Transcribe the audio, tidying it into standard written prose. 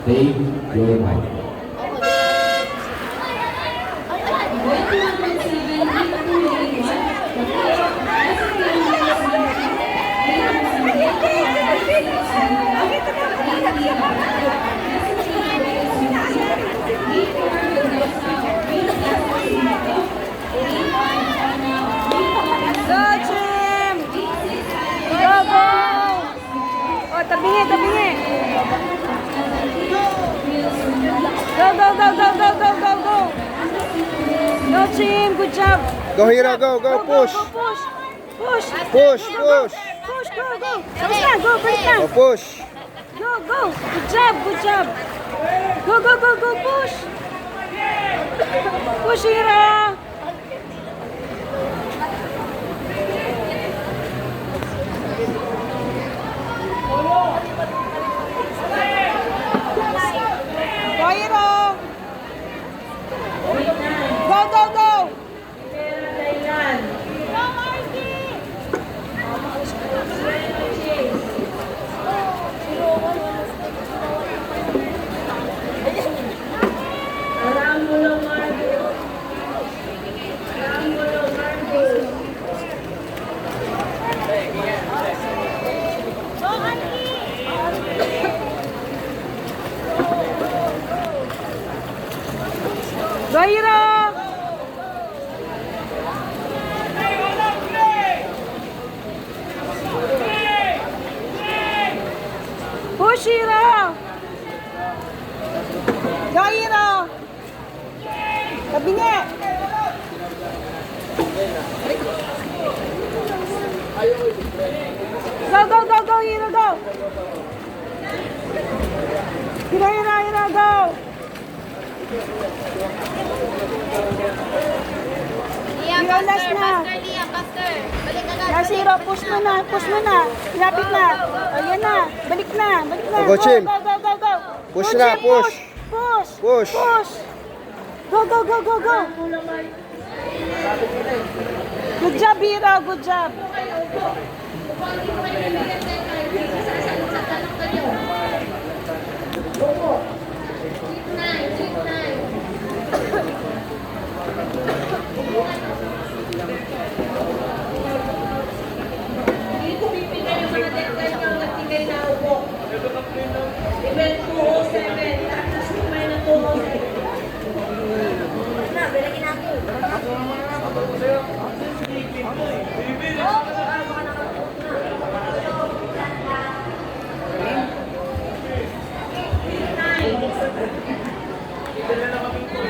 Take your mic. Tabingi, tabingi. Go, go, go, go, go, go, go, go. Go, team. Good job. Go, Hero, go, go, push. Go, push. Push. Push, push. Push, go, go. Balik na, go, balik na. Go, push. Go, go. Good job, good job. Go, go, go, go, push. Push, Hira. Go, Hira. Go, go, go. Go, Hira. Push, Hira. Go, Hira. Tabingi. Go, go, go, go, Hira, go. Hira, Hira, Hira, go. Liam, Hira, last faster, na. faster, Liam, faster. Balik agad. Yes, Hira, push mo na, push mo na. Lapit na. Ayan na, balik na, balik na. Go, Chim. Go, go, go, go. Push Go, na, Chim, push. Push. Push. Push. Go, go, go, go, go. Good job, Hira, good job.